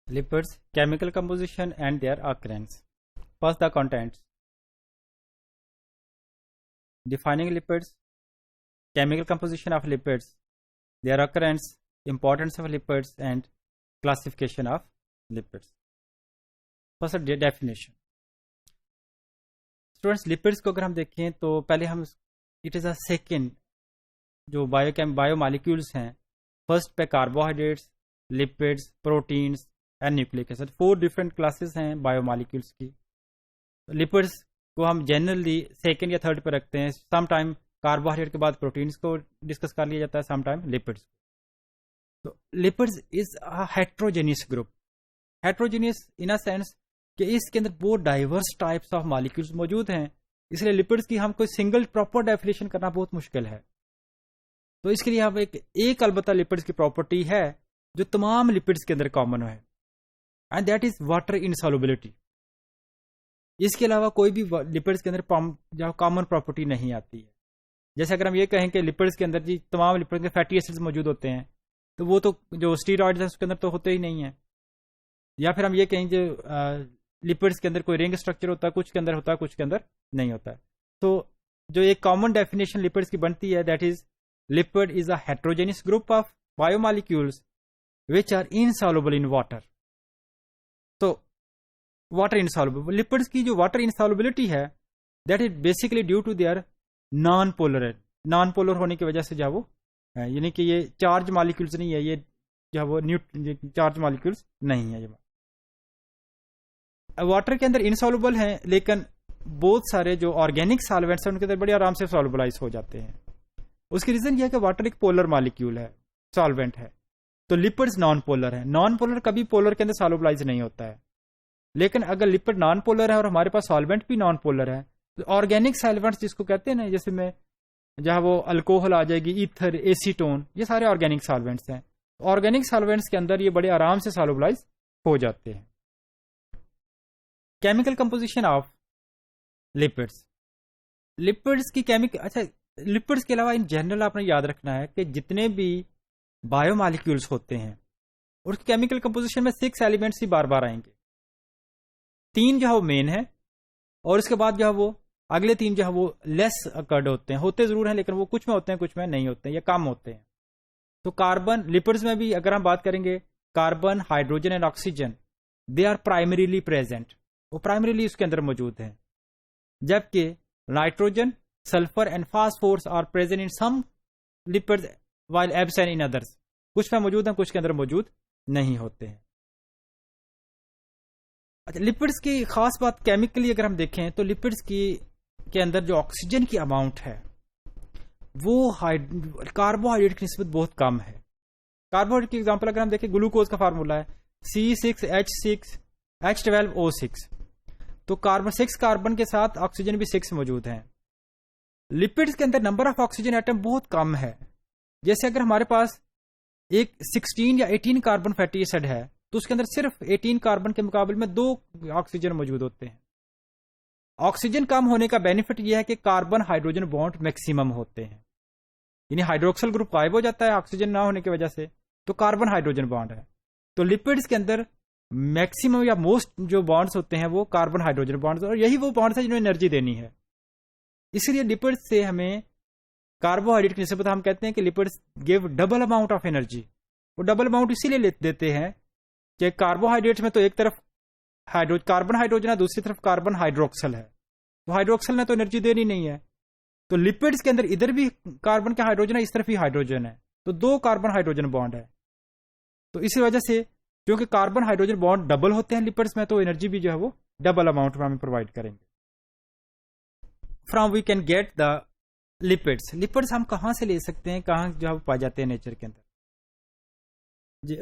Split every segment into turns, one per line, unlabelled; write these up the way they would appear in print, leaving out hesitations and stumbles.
Lipids, chemical composition and their occurrence. First, the contents. Defining lipids, chemical composition of lipids, their occurrence, importance of lipids and classification of lipids. First, definition. Students, lipids को अगर हम देखें तो पहले हम it is a second जो biomolecules हैं. First पे carbohydrates, lipids, proteins and nucleic acid. 4 different classes हैं बायोमॉलिक्यूल्स की. लिपिड्स को हम जनरली सेकेंड या थर्ड पे रखते हैं. सम टाइम कार्बोहाइड्रेट के बाद प्रोटीन्स को डिस्कस कर लिया जाता है, सम टाइम लिपिड्स. तो lipids is a heterogeneous group. Heterogeneous in a sense कि इसके अंदर बहुत डाइवर्स टाइप्स ऑफ मॉलिक्यूल्स मौजूद हैं. इसलिए लिपिड्स की हम कोई सिंगल प्रॉपर डेफिनेशन करना बहुत मुश्किल है. तो इसके लिए हम एक अलबत्ता लिपिड्स की प्रॉपर्टी है जो तमाम लिपिड्स के अंदर कॉमन है, एंड दैट इज वाटर इनसॉल्युबिलिटी. इसके अलावा कोई भी लिपिड्स के अंदर कॉमन प्रॉपर्टी नहीं आती है. जैसे अगर हम ये कहें कि लिपिड्स के अंदर जी तमाम लिपिड्स के फैटी एसिड्स मौजूद होते हैं, तो वो तो जो स्टीरॉइड्स हैं उसके अंदर तो होते ही नहीं है. या फिर हम ये कहें जो लिपिड्स के अंदर कोई रिंग स्ट्रक्चर होता है, कुछ के अंदर होता है, कुछ के अंदर नहीं होता है. तो जो एक कॉमन डेफिनेशन लिपिड्स की बनती है, that is lipid is a heterogeneous group of biomolecules which are insoluble in water. तो वाटर इनसॉल्युबल लिपिड्स की जो वाटर इनसॉल्युबिलिटी है, that is basically due to their non polar होने की वजह से जो वो यानी कि ये चार्ज मॉलिक्यूल्स नहीं है, ये जो वो चार्ज मॉलिक्यूल्स नहीं है. ये वाटर के अंदर इनसॉल्युबल है, लेकिन बहुत सारे जो ऑर्गेनिक सॉल्वेंट्स हैं उनके अंदर बड़े आराम से सॉल्युबलाइज हो जाते हैं. उसकी रीजन यह है कि वाटर एक पोलर मॉलिक्यूल है, सॉल्वेंट है. तो लिपिड्स नॉन पोलर है. नॉन पोलर कभी पोलर के अंदर सॉल्युबलाइज नहीं होता है. लेकिन अगर लिपिड नॉन पोलर है और हमारे पास सॉल्वेंट भी नॉन पोलर है, तो ऑर्गेनिक सॉल्वेंट्स जिसको कहते हैं ना, जैसे में जहां वो अल्कोहल आ जाएगी, ईथर, एसीटोन, ये सारे ऑर्गेनिक सॉल्वेंट्स हैं. ऑर्गेनिक सॉल्वेंट्स के अंदर ये बड़े आराम से सॉल्युबलाइज हो जाते हैं. Chemical composition of lipids. Lipids की लिपिड्स के अलावा इन जनरल आपने याद रखना है कि जितने भी बायोमॉलिक्यूल्स होते हैं और उसकी केमिकल कंपोजिशन में 6 एलिमेंट्स ही बार बार आएंगे. 3 जो है वो मेन है, और उसके बाद जो है वो अगले 3 जो है वो लेस अकर्ड होते जरूर हैं, लेकिन वो कुछ में होते हैं, कुछ में नहीं होते हैं, या कम होते हैं. तो कार्बन, लिपिड्स में भी अगर हम बात करेंगे, carbon, hydrogen and oxygen, they are primarily present. वो प्राइमरीली उसके अंदर मौजूद हैं. जबकि nitrogen, sulphur and phosphorus are present in some lipids while absent in others. कुछ में मौजूद हैं, कुछ के अंदर मौजूद नहीं होते हैं. अच्छा, लिपिड्स की खास बात केमिकली अगर हम देखें तो लिपिड्स की के अंदर जो ऑक्सीजन की अमाउंट है वो कार्बोहाइड्रेट की निस्बत बहुत कम है. कार्बोहाइड्रेट की एग्जांपल अगर हम देखें, ग्लूकोज का फार्मूला है C6H6H12O6. तो कार्बन 6 कार्बन के साथ ऑक्सीजन भी 6 मौजूद हैं. लिपिड्स के अंदर नंबर ऑफ ऑक्सीजन एटम बहुत कम है. जैसे अगर हमारे पास एक 16 या 18 कार्बन फैटी एसिड है, तो उसके अंदर सिर्फ 18 कार्बन के मुकाबले में 2 ऑक्सीजन मौजूद होते हैं. ऑक्सीजन कम होने का बेनिफिट यह है कि कार्बन हाइड्रोजन बॉन्ड मैक्सिमम होते हैं, यानी हाइड्रोक्सिल ग्रुप गायब हो जाता है ऑक्सीजन ना होने की वजह से, तो कार्बन हाइड्रोजन बॉन्ड है. तो लिपिड्स के अंदर मैक्सिमम या मोस्ट जो बॉन्ड्स होते हैं वो कार्बन हाइड्रोजन बॉन्ड्स, और यही वो बॉन्ड्स है जिन्हें एनर्जी देनी है. इसलिए लिपिड्स से हमें कार्बोहाइड्रेट की निस्बत हम कहते हैं कि lipids give double amount of energy. वो डबल अमाउंट इसीलिए देते हैं कि कार्बोहाइड्रेट्स में तो एक तरफ कार्बन हाइड्रोजन है, दूसरी तरफ कार्बन हाइड्रोक्सल है. तो हाइड्रोक्सल ने तो एनर्जी देनी नहीं है. तो लिपिड्स के अंदर इधर भी कार्बन का हाइड्रोजन है, इस तरफ भी हाइड्रोजन है, तो 2 कार्बन हाइड्रोजन बॉन्ड है. तो इसी वजह से क्योंकि कार्बन हाइड्रोजन बॉन्ड डबल होते हैं लिपिड्स में, तो एनर्जी भी जो है वो डबल अमाउंट में हमें प्रोवाइड करेंगे. From we can get the lipids हम कहां से ले सकते हैं, कहां जो है पाए जाते हैं नेचर के अंदर.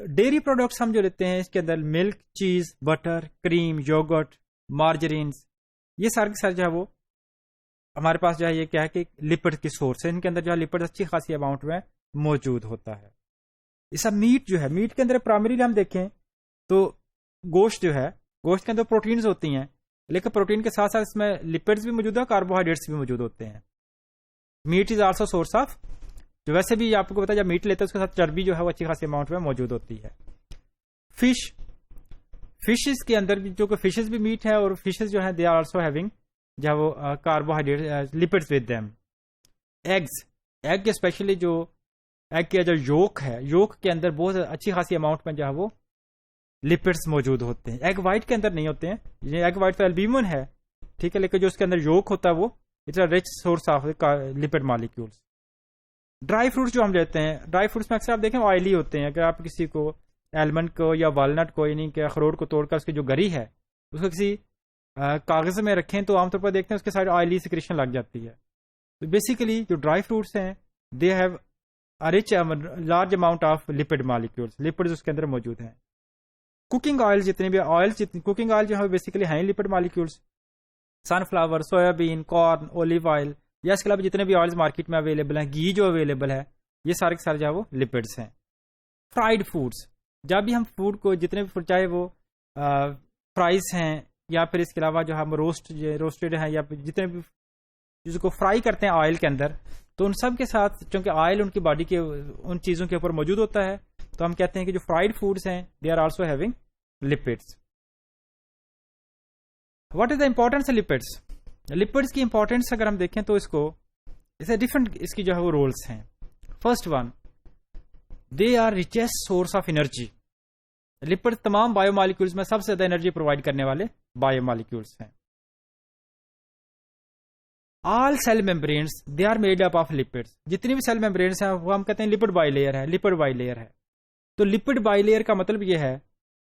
डेयरी प्रोडक्ट्स हम जो लेते हैं, इसके अंदर मिल्क, चीज, बटर, क्रीम, योगर्ट, मार्जरीन्स, ये सारे के सारे जो है वो हमारे पास जो है ये क्या है कि लिपिड की सोर्स है. इनके अंदर जो है लिपिड अच्छी खासी अमाउंट में मौजूद होता है. इसका मीट जो है, मीट के अंदर प्राइमरीली हम देखें तो गोश्त जो है, गोश्त के अंदर प्रोटीन्स होती हैं, लेकिन प्रोटीन के साथ साथ इसमें लिपिड्स भी मौजूद है, कार्बोहाइड्रेट्स भी मौजूद होते हैं. Meat is also source of, जो वैसे भी आपको पता है जब मीट लेते हैं उसके साथ चर्बी जो है वो अच्छी खासी अमाउंट में मौजूद होती है. फिश, फिशेस के अंदर भी, जो कि फिशेस भी मीट है, और फिशेस जो है दे आर आल्सो हैविंग जो है वो carbohydrate lipids with them. Eggs, egg specially जो एग का जो योक है, योक के अंदर बहुत अच्छी खासी अमाउंट में जो है वो लिपिड्स मौजूद होते हैं। एग वाइट के अंदर नहीं होते हैं, ये एग वाइट तो एल्ब्यूमिन है, ठीक है, लेकिन जो उसके अंदर योक होता है वो it's a rich source of lipid molecules. Dry fruits जो हम लेते हैं, ड्राई फ्रूट्स में अक्सर आप देखें ऑयली होते हैं। अगर आप किसी को एलमंड को या वालनट को, यानी कि अखरोट को तोड़कर उसकी जो गरी है उसको किसी कागज में रखें तो आमतौर पर देखते हैं उसके साइड ऑयली सिक्रेशन लग जाती है। तो बेसिकली जो ड्राई फ्रूट्स हैं they have a rich large amount of lipid molecules, lipids उसके अंदर मौजूद हैं। कुकिंग ऑयल, जितने भी ऑयल्स, कुकिंग ऑयल जो है बेसिकली हैं lipid molecules. Sunflower, soybean, corn, olive oil, या इसके अलावा जितने भी ऑयल्स मार्केट में अवेलेबल हैं, घी जो अवेलेबल है, ये सारे के सारे जो है वो लिपिड्स हैं। फ्राइड फूड्स, जब भी हम फूड को जितने भी चाहे वो फ्राइज हैं या फिर इसके अलावा जो हम रोस्टेड हैं या जितने भी जिसको फ्राई करते हैं ऑयल के अंदर, तो उन सब के साथ चूंकि ऑयल उनकी बॉडी के उन चीज़ों के ऊपर मौजूद होता है, तो हम कहते हैं कि जो फ्राइड फूड्स हैं they are also having lipids. What is the importance of lipids? Lipids की इंपॉर्टेंस अगर हम देखें तो इसको इसे डिफरेंट इसकी जो है वो रोल्स हैं। First one, they are richest source of energy. Lipid तमाम बायोमॉलिक्यूल्स में सबसे ज्यादा एनर्जी प्रोवाइड करने वाले बायोमॉलिक्यूल्स हैं। All cell membranes they are made up of lipids. जितनी भी सेल मेम्ब्रेन्स हैं वो हम कहते हैं लिपिड बाइलेयर है, लिपिड बाइलेयर है। तो लिपिड बाइलेयर का मतलब यह है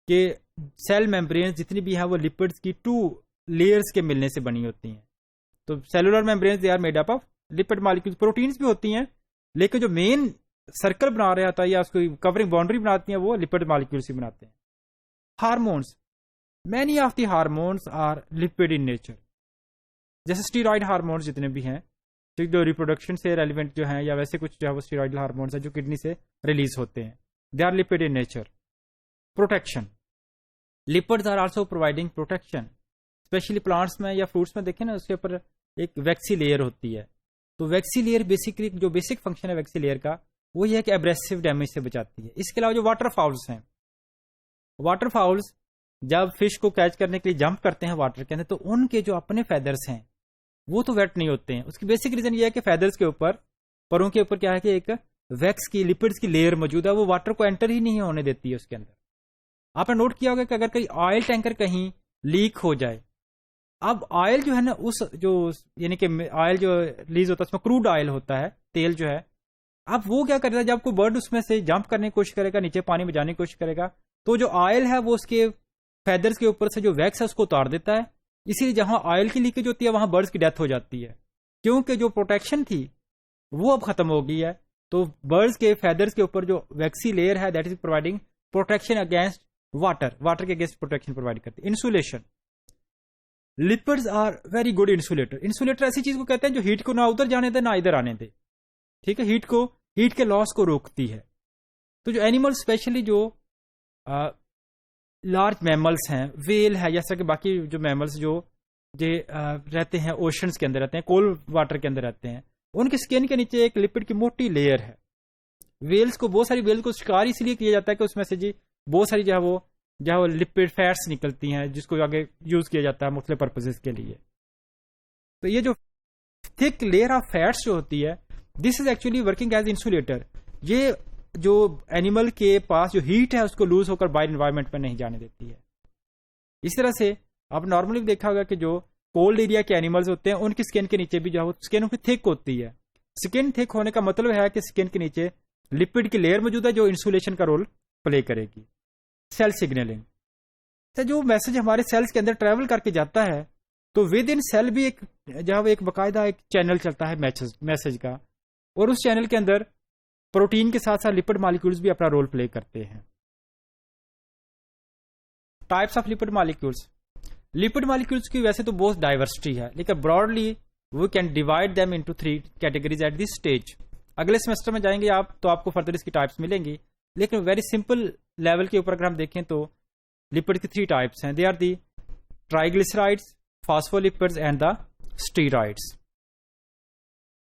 कि सेल मेम्ब्रेन्स जितनी भी हैं वो लिपिड्स की 2 लेयर्स के मिलने से बनी होती हैं। तो cellular membranes they are made up of lipid molecules. Proteins भी होती हैं, लेकिन जो मेन सर्कल बना रहा था या उसको कवरिंग बाउंड्री बनाती हैं वो लिपिड मॉलिक्यूल्स ही बनाते हैं। Hormones, many of the hormones are lipid in nature. जैसे स्टीरॉइड हार्मोन्स जितने भी हैं, जो रिप्रोडक्शन से रेलिवेंट जो हैं, या वैसे कुछ जो है वो स्टीरॉइड हार्मोन्स हैं जो किडनी से रिलीज होते हैं, they are lipid in nature. Protection, lipids are also providing protection. Specially plants में या फ्रूट्स में देखें ना, उसके ऊपर एक वैक्सी लेयर होती है। तो वैक्सी लेयर बेसिकली जो बेसिक फंक्शन है वैक्सी लेयर का वो ये है कि एब्रेसिव डैमेज से बचाती है। इसके अलावा जो वाटर फाउल्स हैं, वाटर फाउल्स जब फिश को कैच करने के लिए जंप करते हैं वाटर के अंदर, तो उनके जो अपने फेदर्स हैं वो तो वेट नहीं होते हैं। उसकी बेसिक रीजन ये है कि फेदर्स के ऊपर, परों के ऊपर क्या है कि एक वैक्स की लिपिड्स की लेयर मौजूद है, वो वाटर को एंटर ही नहीं होने देती है उसके अंदर। आपने नोट किया होगा कि अगर कहीं ऑयल टैंकर कहीं लीक हो जाए, अब ऑयल जो है ना, उस जो यानी कि ऑयल जो रिलीज होता है उसमें क्रूड ऑयल होता है, तेल जो है, अब वो क्या करता है जब कोई बर्ड उसमें से जंप करने की कोशिश करेगा, नीचे पानी में जाने की कोशिश करेगा, तो जो ऑयल है वो उसके फेदर्स के ऊपर से जो वैक्स है उसको उतार देता है। इसीलिए जहां ऑयल की लीकेज होती है वहां बर्ड्स की डेथ हो जाती है, क्योंकि जो प्रोटेक्शन थी वो अब खत्म हो गई है। तो बर्ड्स के फेदर्स के ऊपर जो वैक्सी लेयर है that is providing protection against water, water के अगेंस्ट प्रोटेक्शन प्रोवाइड करती है। Insulation, lipids are very good insulator. Insulator ऐसी चीज को कहते हैं जो हीट को ना उधर जाने दे ना इधर आने दे, ठीक है, हीट के लॉस को रोकती है। तो जो एनिमल स्पेशली जो लार्ज मैमल्स हैं, वेल है, जैसा कि बाकी जो मैमल्स जो रहते हैं ओशंस के अंदर रहते हैं, कोल्ड वाटर के अंदर रहते हैं, उनकी स्किन के नीचे एक लिपिड की मोटी लेयर है। वेल्स को, बहुत सारी वेल्स को शिकार इसलिए किया जाता है कि उसमें से जी बहुत सारी जो है वो लिपिड फैट्स निकलती हैं जिसको आगे यूज किया जाता है मुख्तलिफ पर्पसेस के लिए। तो ये जो थिक लेयर ऑफ फैट्स जो होती है, this is actually working as insulator. ये जो एनिमल के पास जो हीट है उसको लूज होकर बाहर एनवायरमेंट में नहीं जाने देती है। इस तरह से आप नॉर्मली देखा होगा कि जो कोल्ड एरिया के एनिमल्स होते हैं उनकी स्किन के नीचे भी जो है स्किन उनकी थिक होती है। स्किन थिक होने का मतलब है कि स्किन के नीचे लिपिड की लेयर मौजूद है जो इंसुलेशन का रोल प्ले करेगी। सेल सिग्नलिंग, तो जो मैसेज हमारे सेल्स के अंदर ट्रेवल करके जाता है, तो विद इन सेल भी एक जहां एक बाकायदा एक चैनल चलता है मैसेज का, और उस चैनल के अंदर प्रोटीन के साथ साथ लिपिड मॉलिक्यूल्स भी अपना रोल प्ले करते हैं। Types of lipid molecules, lipid molecules की वैसे तो बहुत डाइवर्सिटी है, लेकिन broadly we can divide them into 3 categories at this stage. अगले सेमेस्टर में जाएंगे आप तो आपको फर्दर इसकी टाइप्स मिलेंगी, लेकिन वेरी सिंपल लेवल के ऊपर अगर हम देखें तो लिपिड की 3 टाइप्स हैं। They are the triglycerides, phospholipids and the steroids.